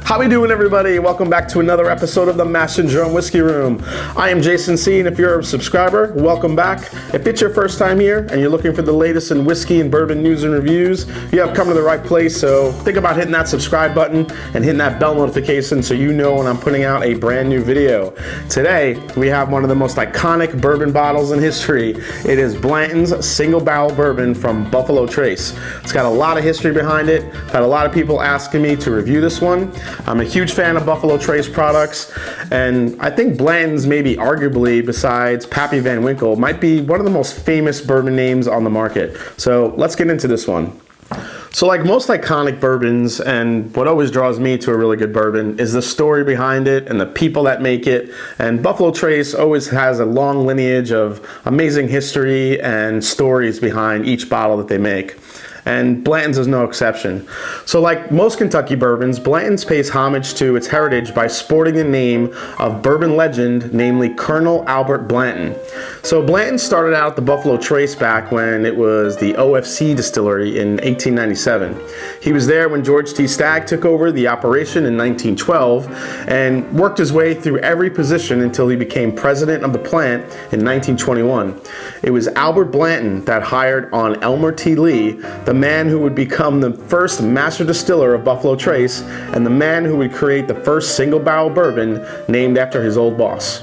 How we doing, everybody? Welcome back to another episode of the mashanddrum Whiskey Room. I am Jason C, and if you're a subscriber, welcome back. If it's your first time here and you're looking for the latest in whiskey and bourbon news and reviews, you have come to the right place. So think about hitting that subscribe button and hitting that bell notification so you know when I'm putting out a brand new video. Today, we have one of the most iconic bourbon bottles in history. It is Blanton's single barrel bourbon from Buffalotrace. It's got a lot of history behind it. I've had a lot of people asking me to review this one. I'm a huge fan of Buffalotrace products, and I think Blanton's, maybe arguably, besides Pappy Van Winkle, might be one of the most famous bourbon names on the market. So let's get into this one. So like most iconic bourbons, and what always draws me to a really good bourbon is the story behind it and the people that make it. And Buffalotrace always has a long lineage of amazing history and stories behind each bottle that they make. And Blanton's is no exception. So like most Kentucky bourbons, Blanton's pays homage to its heritage by sporting the name of bourbon legend, namely Colonel Albert Blanton. So Blanton started out at the Buffalotrace back when it was the OFC distillery in 1897. He was there when George T. Stagg took over the operation in 1912 and worked his way through every position until he became president of the plant in 1921. It was Albert Blanton that hired on elmertlee, the man who would become the first master distiller of Buffalotrace and the man who would create the first single barrel bourbon named after his old boss.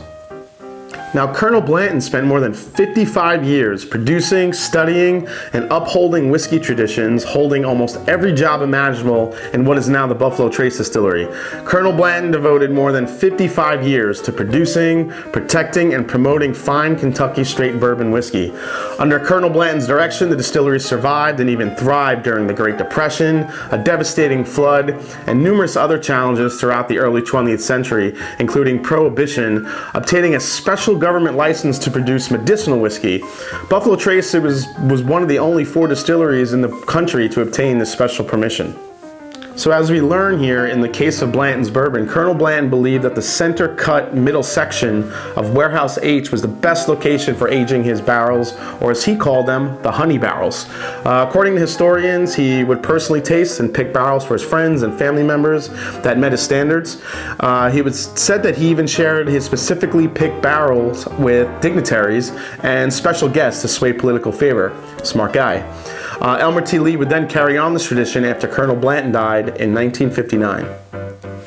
Now, Colonel Blanton spent more than 55 years producing, studying, and upholding whiskey traditions, holding almost every job imaginable in what is now the Buffalotrace distillery. Colonel Blanton devoted more than 55 years to producing, protecting, and promoting fine Kentucky straight bourbon whiskey. Under Colonel Blanton's direction, the distillery survived and even thrived during the Great Depression, a devastating flood, and numerous other challenges throughout the early 20th century, including Prohibition, obtaining a special government license to produce medicinal whiskey. Buffalotrace was one of the only 4 distilleries in the country to obtain this special permission. So as we learn here, in the case of Blanton's bourbon, Colonel Blanton believed that the center cut middle section of Warehouse H was the best location for aging his barrels, or as he called them, the honey barrels. According to historians, he would personally taste and pick barrels for his friends and family members that met his standards. He was said that he even shared his specifically picked barrels with dignitaries and special guests to sway political favor. Smart guy. Elmertlee would then carry on this tradition after Colonel Blanton died in 1959.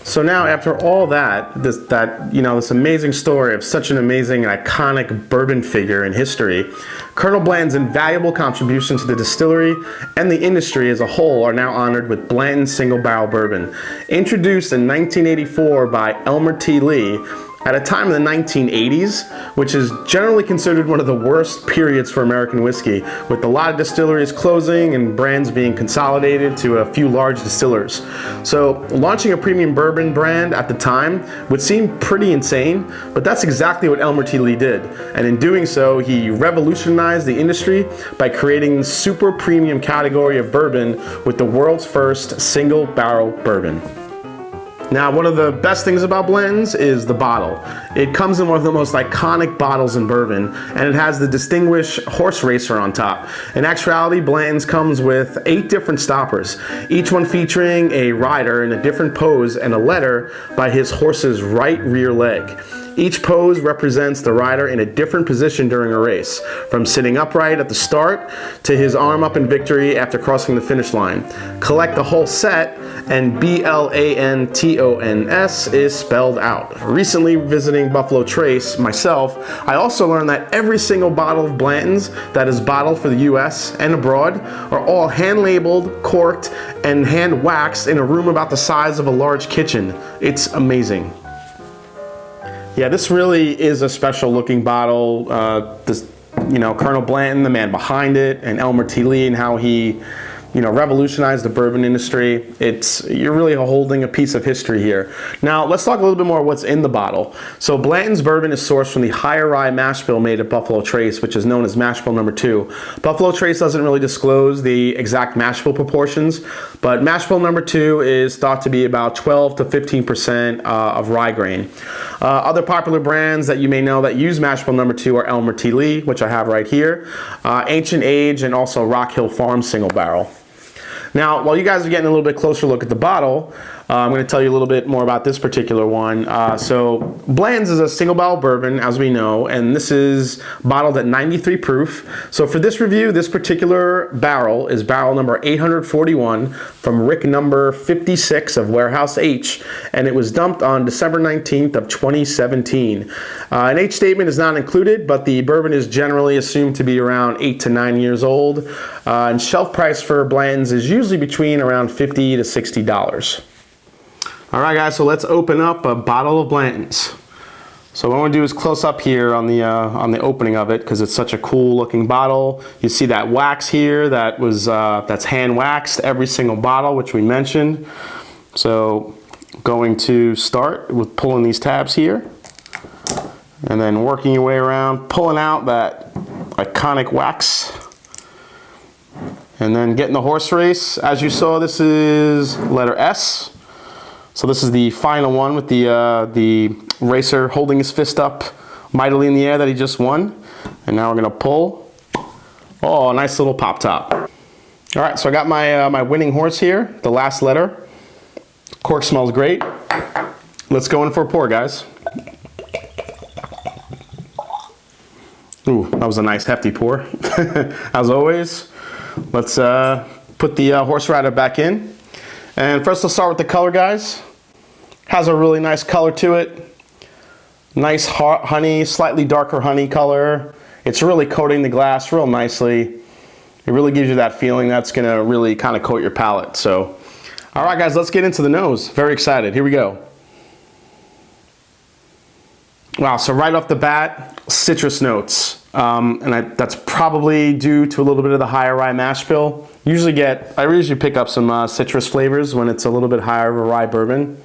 So now, after all this amazing story of such an amazing and iconic bourbon figure in history, Colonel Blanton's invaluable contributions to the distillery and the industry as a whole are now honored with Blanton Single Barrel Bourbon. Introduced in 1984 by elmertlee, at a time in the 1980s, which is generally considered one of the worst periods for American whiskey, with a lot of distilleries closing and brands being consolidated to a few large distillers. So launching a premium bourbon brand at the time would seem pretty insane, but that's exactly what elmertlee did. And in doing so, he revolutionized the industry by creating the super premium category of bourbon with the world's first single barrel bourbon. Now, one of the best things about Blanton's is the bottle. It comes in one of the most iconic bottles in bourbon, and it has the distinguished horse racer on top. In actuality, Blanton's comes with 8 different stoppers, each one featuring a rider in a different pose and a letter by his horse's right rear leg. Each pose represents the rider in a different position during a race, from sitting upright at the start to his arm up in victory after crossing the finish line. Collect the whole set, and BLANTONS is spelled out. Recently visiting Buffalotrace myself, I also learned that every single bottle of Blanton's that is bottled for the US and abroad are all hand-labeled, corked, and hand-waxed in a room about the size of a large kitchen. It's amazing. Yeah, this really is a special looking bottle. Colonel Blanton, the man behind it, and elmertlee and how he revolutionized the bourbon industry. You're really holding a piece of history here. Now, let's talk a little bit more what's in the bottle. So Blanton's bourbon is sourced from the higher rye mash bill made at Buffalotrace, which is known as mash bill number 2. Buffalotrace doesn't really disclose the exact mash bill proportions, but mash bill number 2 is thought to be about 12 to 15% of rye grain. Other popular brands that you may know that use mash bill number 2 are elmertlee, which I have right here, Ancient Age, and also Rock Hill Farm Single Barrel. Now, while you guys are getting a little bit closer look at the bottle, I'm going to tell you a little bit more about this particular one. So Blanton's is a single barrel bourbon, as we know, and this is bottled at 93 proof. So for this review, this particular barrel is barrel number 841 from Rick number 56 of Warehouse H, and it was dumped on December 19th of 2017. An age statement is not included, but the bourbon is generally assumed to be around 8 to 9 years old, and shelf price for Blanton's is usually between around $50 to $60. All right, guys, so let's open up a bottle of Blanton's. So what I want to do is close up here on the opening of it because it's such a cool looking bottle. You see that wax here that was that's hand waxed every single bottle, which we mentioned. So going to start with pulling these tabs here and then working your way around, pulling out that iconic wax. And then getting the horse race. As you saw, this is letter S. So this is the final one with the racer holding his fist up mightily in the air that he just won. And now we're gonna pull. Oh, nice little pop top. All right, so I got my my winning horse here, the last letter. Cork smells great. Let's go in for a pour, guys. Ooh, that was a nice hefty pour, as always. Let's put the horse rider back in. And first let's start with the color, guys. Has a really nice color to it. Nice honey, slightly darker honey color. It's really coating the glass real nicely. It really gives you that feeling that's gonna really kind of coat your palate. So, all right guys, let's get into the nose. Very excited, here we go. Wow, so right off the bat, citrus notes. That's probably due to a little bit of the higher rye mash bill. I usually pick up some citrus flavors when it's a little bit higher of a rye bourbon.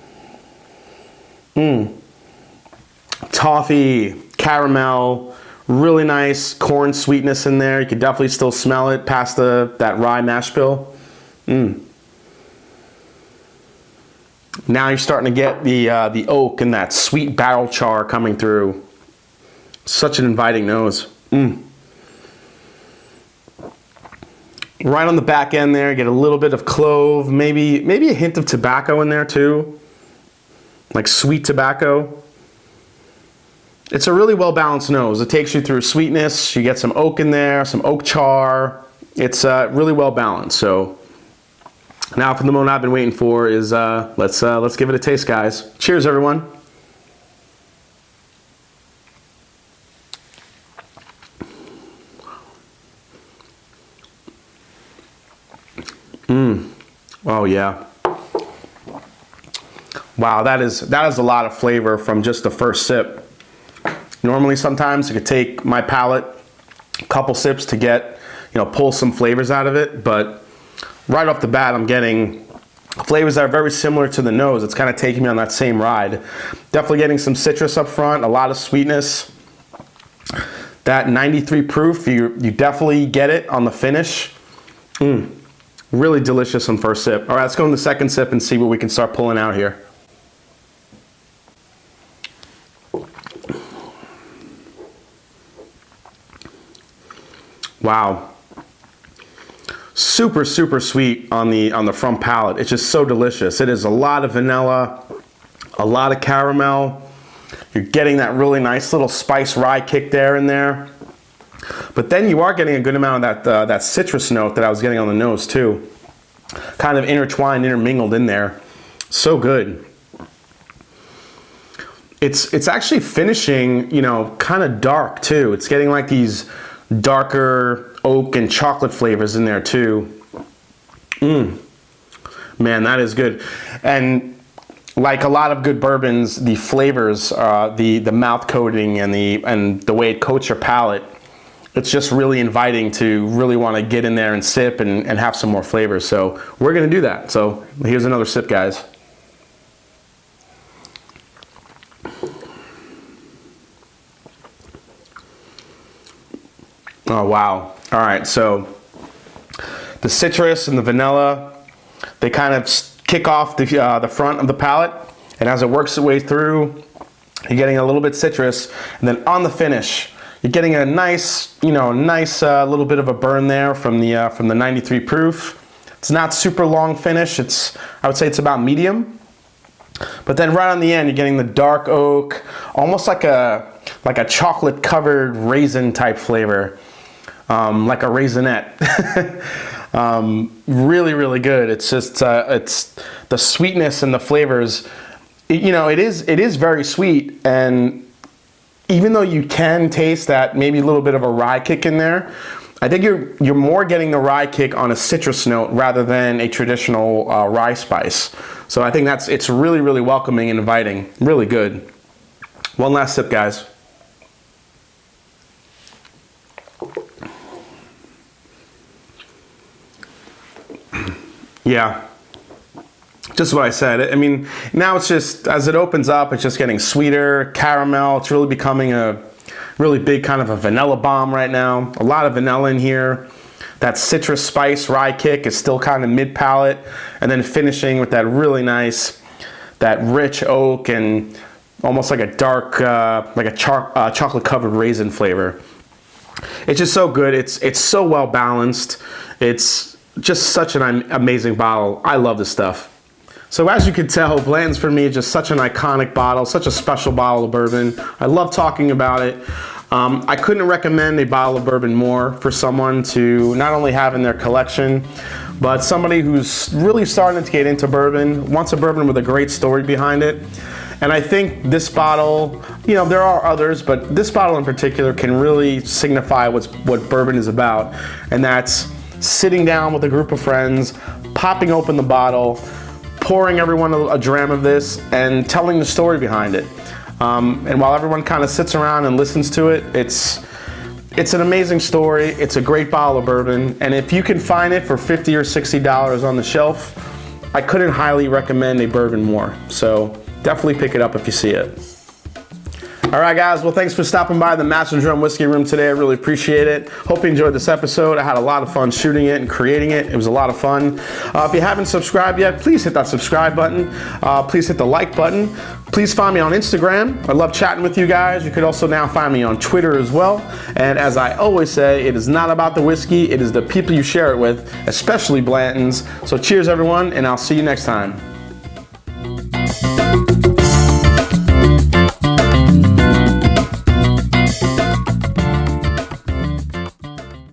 Toffee, caramel, really nice corn sweetness in there. You can definitely still smell it past that rye mash bill. Now you're starting to get the oak and that sweet barrel char coming through. Such an inviting nose. Right on the back end there, get a little bit of clove, maybe a hint of tobacco in there too, like sweet tobacco. It's a really well balanced nose. It takes you through sweetness. You get some oak in there, some oak char. It's really well balanced. So now for the moment I've been waiting for is let's give it a taste, guys. Cheers, everyone. Oh yeah. Wow, that is a lot of flavor from just the first sip. Normally sometimes it could take my palate a couple sips to get, pull some flavors out of it, but right off the bat I'm getting flavors that are very similar to the nose. It's kind of taking me on that same ride. Definitely getting some citrus up front, a lot of sweetness. That 93 proof, you definitely get it on the finish. Really delicious on first sip. All right, let's go in the second sip and see what we can start pulling out here. Wow. Super, super sweet on the front palate. It's just so delicious. It is a lot of vanilla, a lot of caramel. You're getting that really nice little spice rye kick there in there. But then you are getting a good amount of that citrus note that I was getting on the nose too. Kind of intertwined, intermingled in there. So good. It's actually finishing, kind of dark too. It's getting like these darker oak and chocolate flavors in there too. Man, that is good. And like a lot of good bourbons, the flavors, the mouth coating and the way it coats your palate, it's just really inviting to really want to get in there and sip and have some more flavors. So we're going to do that. So here's another sip, guys. Oh, wow. All right, so the citrus and the vanilla, they kind of kick off the front of the palate, and as it works its way through, you're getting a little bit citrus, and then on the finish, you're getting a nice, little bit of a burn there from the 93 proof. It's not super long finish. I would say it's about medium. But then right on the end, you're getting the dark oak, almost like a chocolate covered raisin type flavor, like a raisinette. Really, really good. It's just it's the sweetness and the flavors. You know, it is very sweet, and even though you can taste that maybe a little bit of a rye kick in there, I think you're more getting the rye kick on a citrus note rather than a traditional rye spice. So I think it's really, really welcoming and inviting. Really good. One last sip, guys. Yeah, just what I said. I mean, now it's just, as it opens up, it's just getting sweeter, caramel. It's really becoming a really big kind of a vanilla bomb right now. A lot of vanilla in here. That citrus spice rye kick is still kind of mid-palate, and then finishing with that really nice, that rich oak and almost like a dark, like a chocolate-covered raisin flavor. It's just so good. It's so well balanced. It's just such an amazing bottle. I love this stuff. So as you can tell, Blanton's for me just such an iconic bottle, such a special bottle of bourbon. I love talking about it. I couldn't recommend a bottle of bourbon more for someone to not only have in their collection, but somebody who's really starting to get into bourbon, wants a bourbon with a great story behind it. And I think this bottle, you know, there are others, but this bottle in particular can really signify what bourbon is about. And that's sitting down with a group of friends, popping open the bottle, pouring everyone a dram of this, and telling the story behind it. And while everyone kind of sits around and listens to it, it's an amazing story. It's a great bottle of bourbon. And if you can find it for $50 or $60 on the shelf, I couldn't highly recommend a bourbon more. So definitely pick it up if you see it. All right, guys. Well, thanks for stopping by the mashanddrum Whiskey Room today. I really appreciate it. Hope you enjoyed this episode. I had a lot of fun shooting it and creating it. It was a lot of fun. If you haven't subscribed yet, please hit that subscribe button. Please hit the like button. Please find me on Instagram. I love chatting with you guys. You could also now find me on Twitter as well. And as I always say, it is not about the whiskey. It is the people you share it with, especially Blanton's. So cheers, everyone, and I'll see you next time.